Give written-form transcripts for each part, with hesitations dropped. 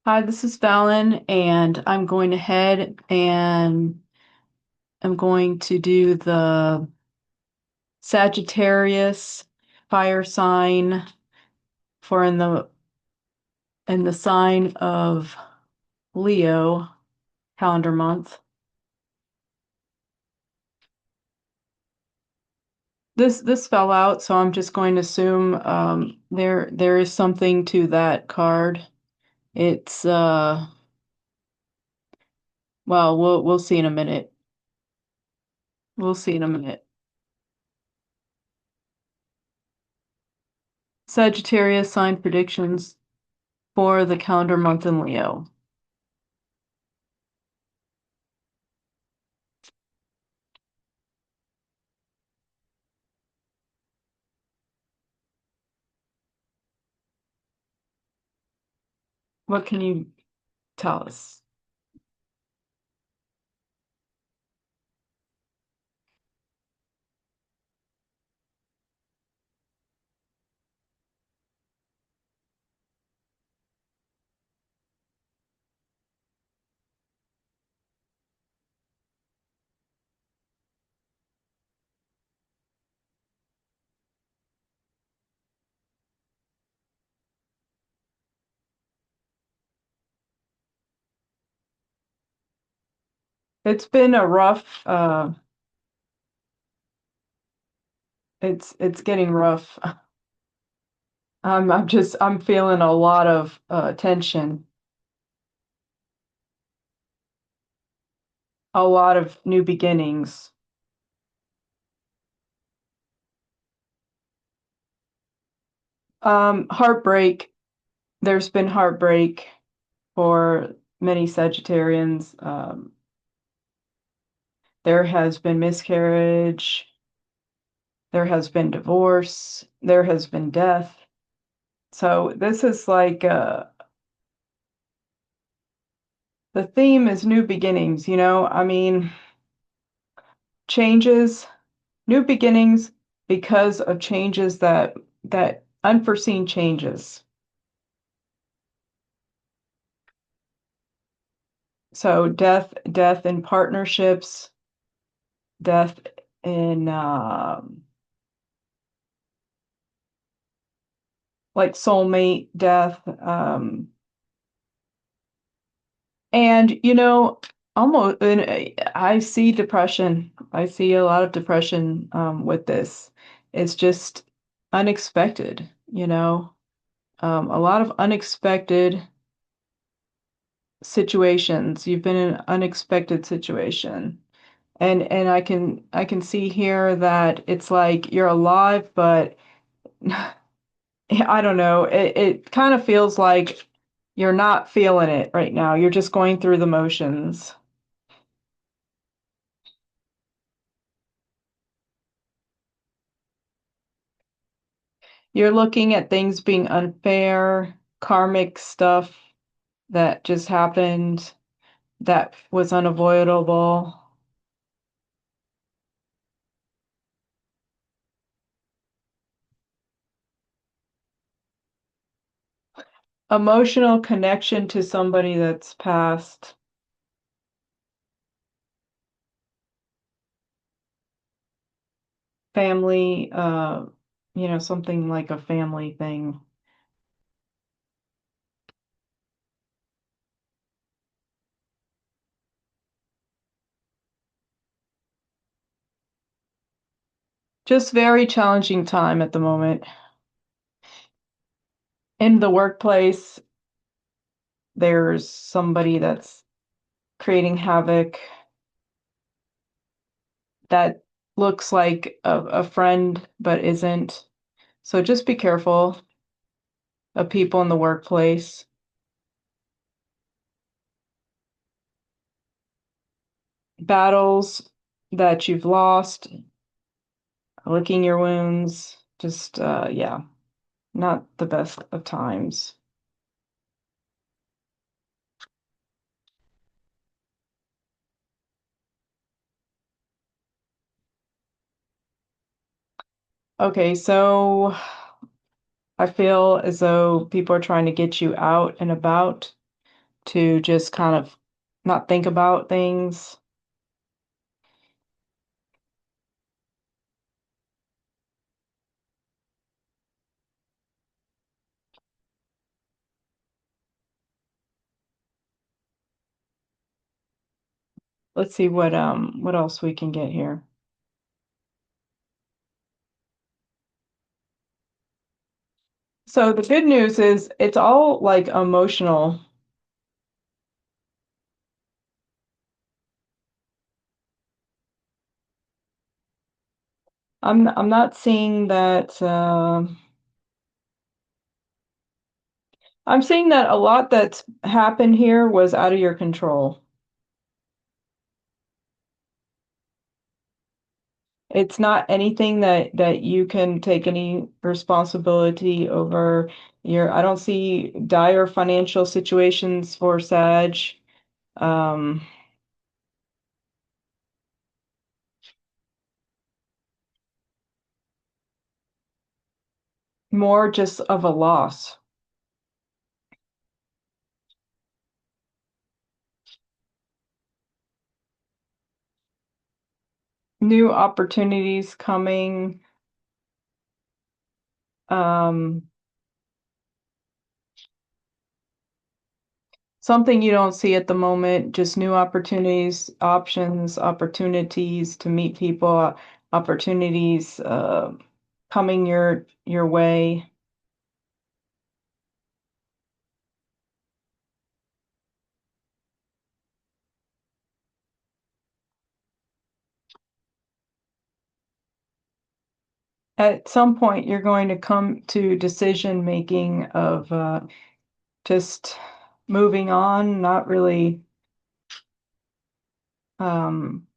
Hi, this is Fallon, and I'm going ahead and I'm going to do the Sagittarius fire sign for in the sign of Leo calendar month. This fell out, so I'm just going to assume there is something to that card. It's well, we'll see in a minute. We'll see in a minute. Sagittarius sign predictions for the calendar month in Leo. What can you tell us? It's been a rough it's getting rough. I'm feeling a lot of tension, a lot of new beginnings. Heartbreak. There's been heartbreak for many Sagittarians. There has been miscarriage, there has been divorce, there has been death. So this is like the theme is new beginnings, you know? I mean, changes, new beginnings because of changes that unforeseen changes. So death in partnerships, death in like soulmate death, and almost. And I see depression. I see a lot of depression with this. It's just unexpected, a lot of unexpected situations. You've been in an unexpected situation. And I can see here that it's like you're alive, but I don't know. It kind of feels like you're not feeling it right now. You're just going through the motions. You're looking at things being unfair, karmic stuff that just happened that was unavoidable. Emotional connection to somebody that's passed. Family, something like a family thing. Just very challenging time at the moment. In the workplace, there's somebody that's creating havoc that looks like a friend but isn't. So just be careful of people in the workplace. Battles that you've lost, licking your wounds, just, yeah, not the best of times. Okay, so I feel as though people are trying to get you out and about. to just kind of not think about things. Let's see what else we can get here. So the good news is it's all like emotional. I'm not seeing that I'm seeing that a lot that's happened here was out of your control. It's not anything that you can take any responsibility over. I don't see dire financial situations for Sag. Um, More just of a loss. New opportunities coming. Um, Something you don't see at the moment, just new opportunities, options, opportunities to meet people, opportunities coming your way. At some point, you're going to come to decision making of just moving on, not really um,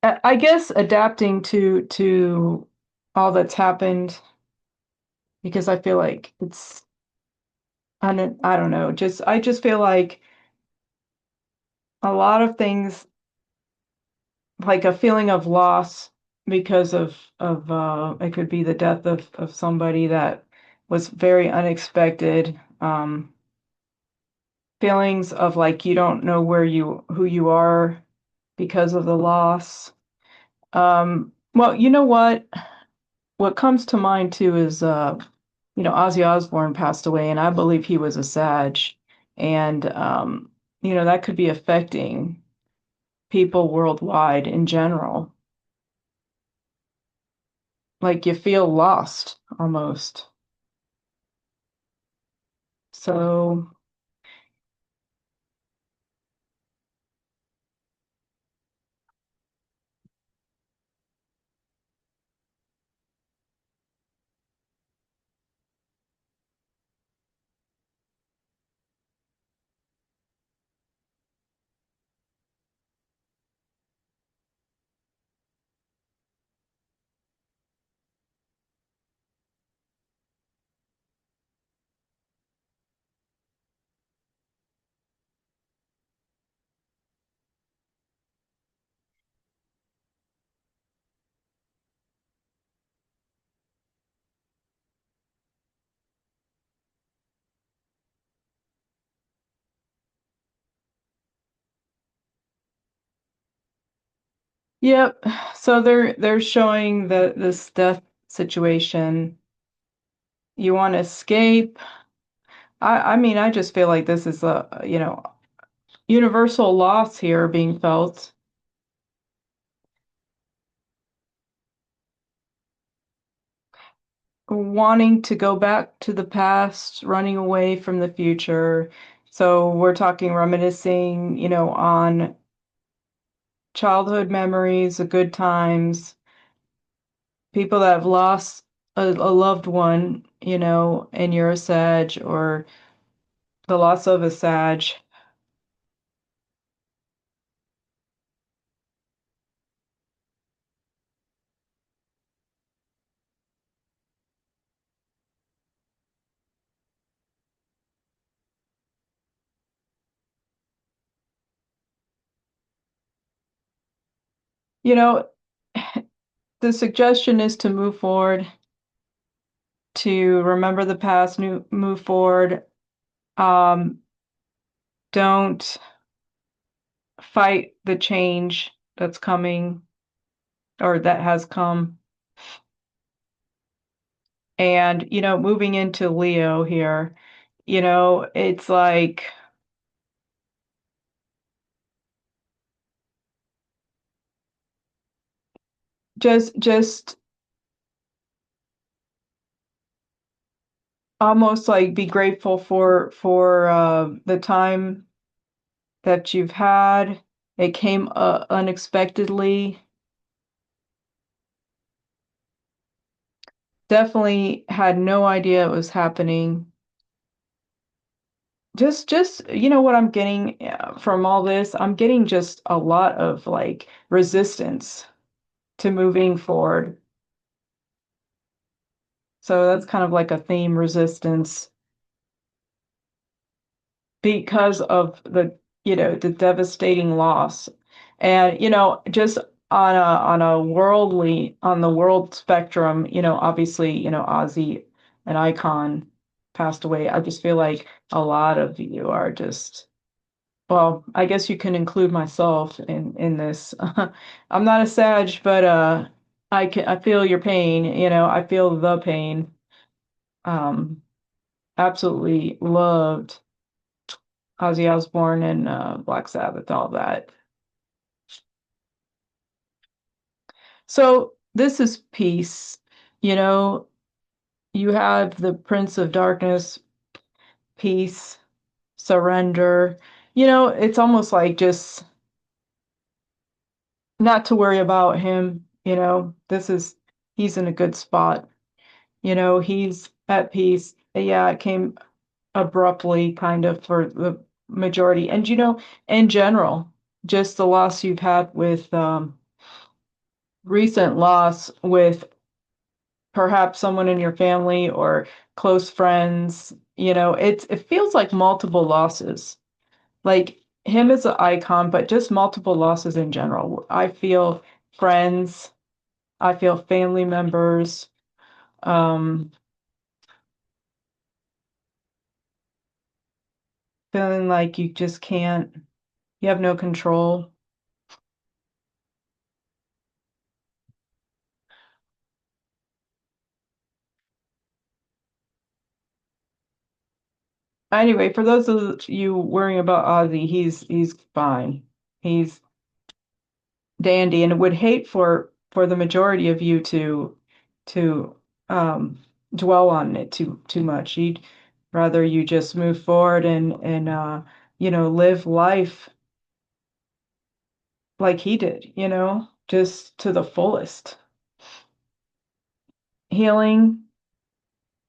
I guess adapting to all that's happened because I feel like I don't know, just I just feel like a lot of things like a feeling of loss because of it could be the death of somebody that was very unexpected. Feelings of like you don't know who you are because of the loss. Well, you know what? What comes to mind too is Ozzy Osbourne passed away, and I believe he was a Sag, and that could be affecting people worldwide in general. Like you feel lost almost. So, yep. So they're showing that this death situation, you want to escape. I mean, I just feel like this is a, universal loss here being felt. Wanting to go back to the past, running away from the future. So we're talking reminiscing, on childhood memories, the good times, people that have lost a loved one, and you're a Sag or the loss of a Sag. You know, the suggestion is to move forward, to remember the past, move forward. Um, don't fight the change that's coming or that has come. And, moving into Leo here, it's like just almost like be grateful for the time that you've had. It came unexpectedly. Definitely had no idea it was happening. Just what I'm getting from all this, I'm getting just a lot of like resistance to moving forward. So that's kind of like a theme, resistance, because of the devastating loss. And just on the world spectrum, obviously, Ozzy, an icon, passed away. I just feel like a lot of you are just, well, I guess you can include myself in this. I'm not a Sag, but I feel your pain, I feel the pain. um Absolutely loved Ozzy Osbourne and Black Sabbath, all that. So this is peace. You know, you have the Prince of Darkness, peace, surrender. It's almost like just not to worry about him. He's in a good spot. He's at peace. Yeah, it came abruptly, kind of, for the majority. And, in general, just the loss you've had with recent loss with perhaps someone in your family or close friends, it feels like multiple losses. Like him as an icon, but just multiple losses in general. I feel friends, I feel family members, um, feeling like you just can't, you have no control. Anyway, for those of you worrying about Ozzy, he's fine. He's dandy, and would hate for the majority of you to um dwell on it too much. He'd rather you just move forward and live life like he did, just to the fullest. Healing,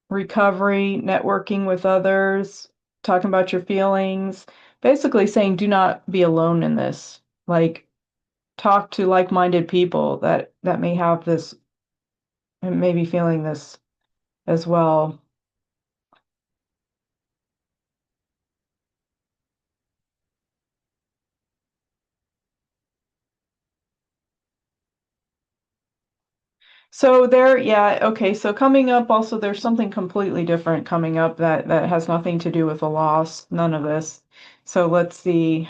recovery, networking with others, talking about your feelings, basically saying do not be alone in this. Like, talk to like-minded people that may have this and may be feeling this as well. So there, yeah, okay. So coming up, also there's something completely different coming up that has nothing to do with the loss, none of this. So let's see.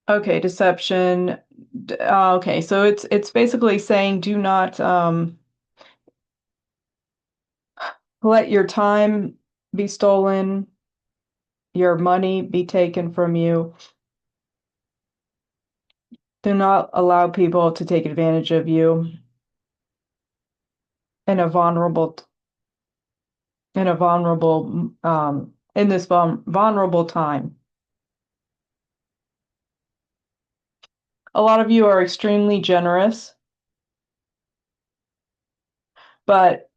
Okay, deception. Okay, so it's basically saying do not let your time be stolen, your money be taken from you. Do not allow people to take advantage of you in a in this vulnerable time. A lot of you are extremely generous, but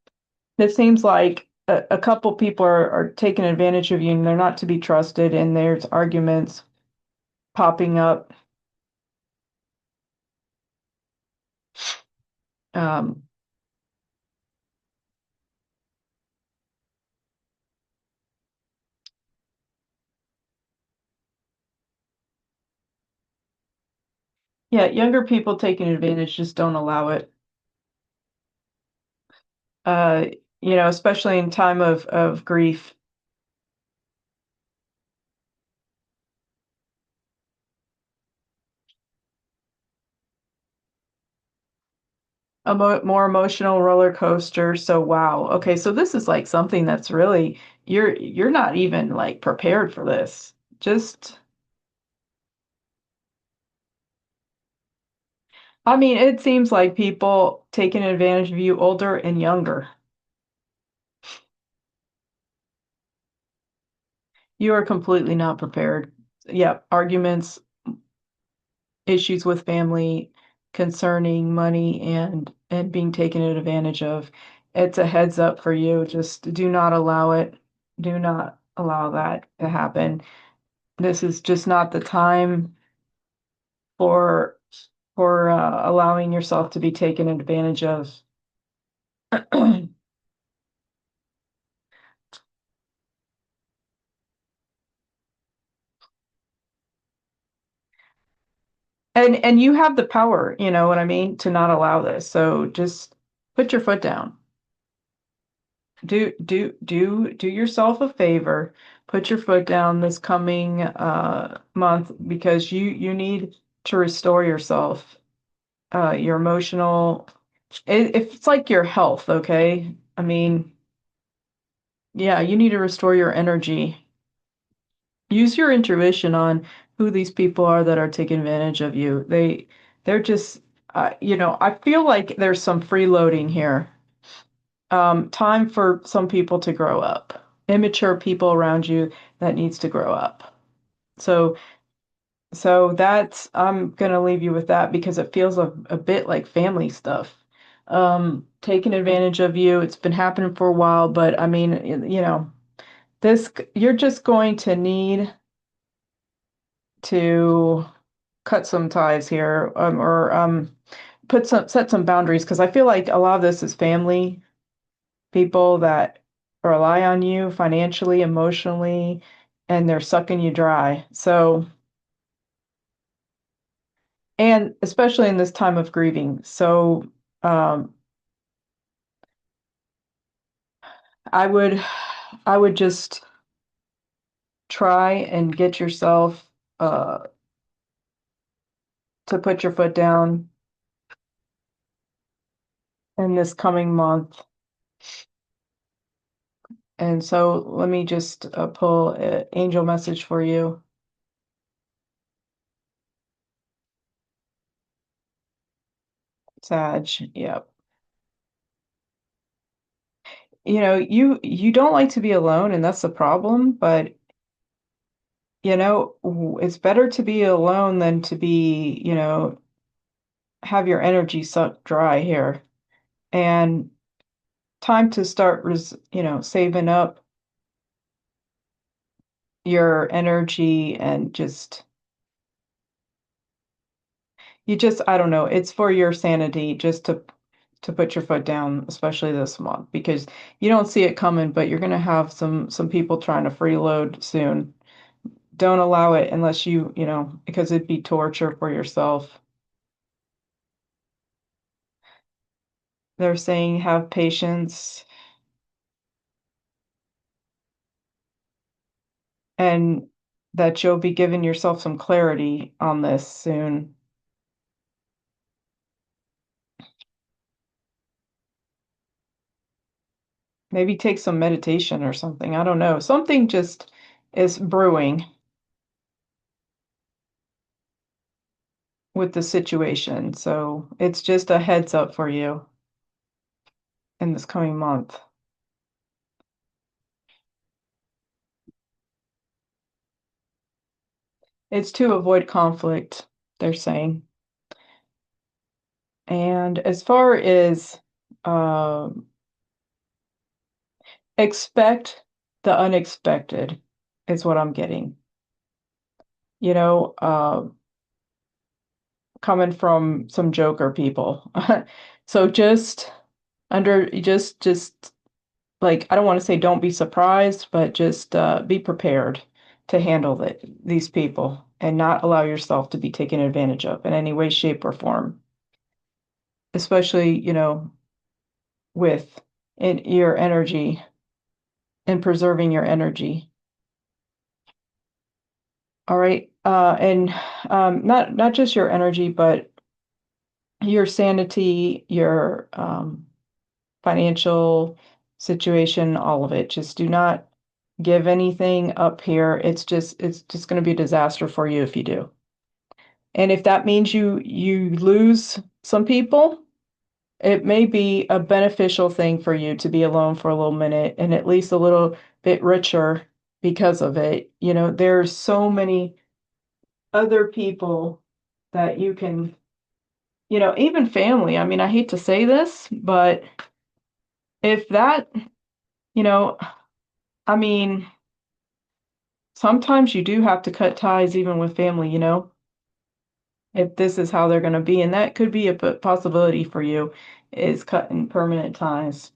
it seems like a couple people are taking advantage of you and they're not to be trusted, and there's arguments popping up. Um, Yeah, younger people taking advantage just don't allow it. Uh, especially in time of grief. More emotional roller coaster. So wow. Okay, so this is like something that's really you're not even like prepared for this. Just I mean, it seems like people taking advantage of you older and younger. You are completely not prepared. Yep, arguments, issues with family concerning money and being taken advantage of. It's a heads up for you. Just do not allow it. Do not allow that to happen. This is just not the time for allowing yourself to be taken advantage of. And you have the power, you know what I mean, to not allow this. So just put your foot down. Do yourself a favor. Put your foot down this coming month because you need to restore yourself. Your emotional it's like your health, okay? I mean, yeah, you need to restore your energy. Use your intuition on who these people are that are taking advantage of you. They're just I feel like there's some freeloading here. Time for some people to grow up. Immature people around you that needs to grow up. So so that's I'm gonna leave you with that because it feels a bit like family stuff. Taking advantage of you. It's been happening for a while, but I mean, this you're just going to need to cut some ties here, or put some set some boundaries because I feel like a lot of this is family people that rely on you financially, emotionally, and they're sucking you dry. So, and especially in this time of grieving. So, um, I would I would just try and get yourself to put your foot down in this coming month. And so let me just pull an angel message for you. Sag, yep. You don't like to be alone, and that's the problem, but it's better to be alone than to be, have your energy sucked dry here. And time to start, saving up your energy and I don't know, it's for your sanity just to put your foot down, especially this month, because you don't see it coming, but you're going to have some people trying to freeload soon. Don't allow it unless because it'd be torture for yourself. They're saying have patience and that you'll be giving yourself some clarity on this soon. Maybe take some meditation or something. I don't know. Something just is brewing with the situation. So it's just a heads up for you in this coming month. It's to avoid conflict, they're saying. And as far as um, expect the unexpected is what I'm getting. You know, coming from some Joker people. So just like I don't want to say don't be surprised, but just be prepared to handle these people. and not allow yourself to be taken advantage of in any way, shape, or form, especially, with your energy and preserving your energy. All right. And not just your energy, but your sanity, your financial situation, all of it. Just do not give anything up here. It's just going to be a disaster for you if you do. And if that means you lose some people, it may be a beneficial thing for you to be alone for a little minute and at least a little bit richer because of it. There's so many other people that you can, even family. I mean, I hate to say this, but if that, you know, I mean, sometimes you do have to cut ties even with family, if this is how they're going to be. And that could be a possibility for you, is cutting permanent ties.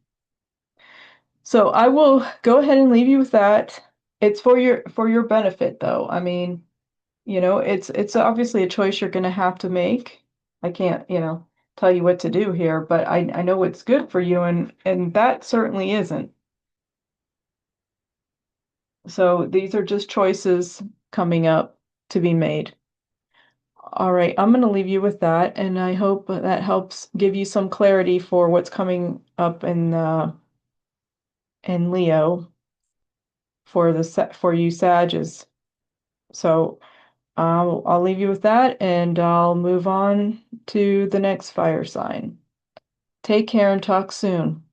So I will go ahead and leave you with that. It's for your benefit though. I mean, it's obviously a choice you're going to have to make. I can't, tell you what to do here, but I know it's good for you, and that certainly isn't. So these are just choices coming up to be made. All right, I'm going to leave you with that, and I hope that helps give you some clarity for what's coming up in Leo for for you Sages. So I'll leave you with that, and I'll move on to the next fire sign. Take care and talk soon.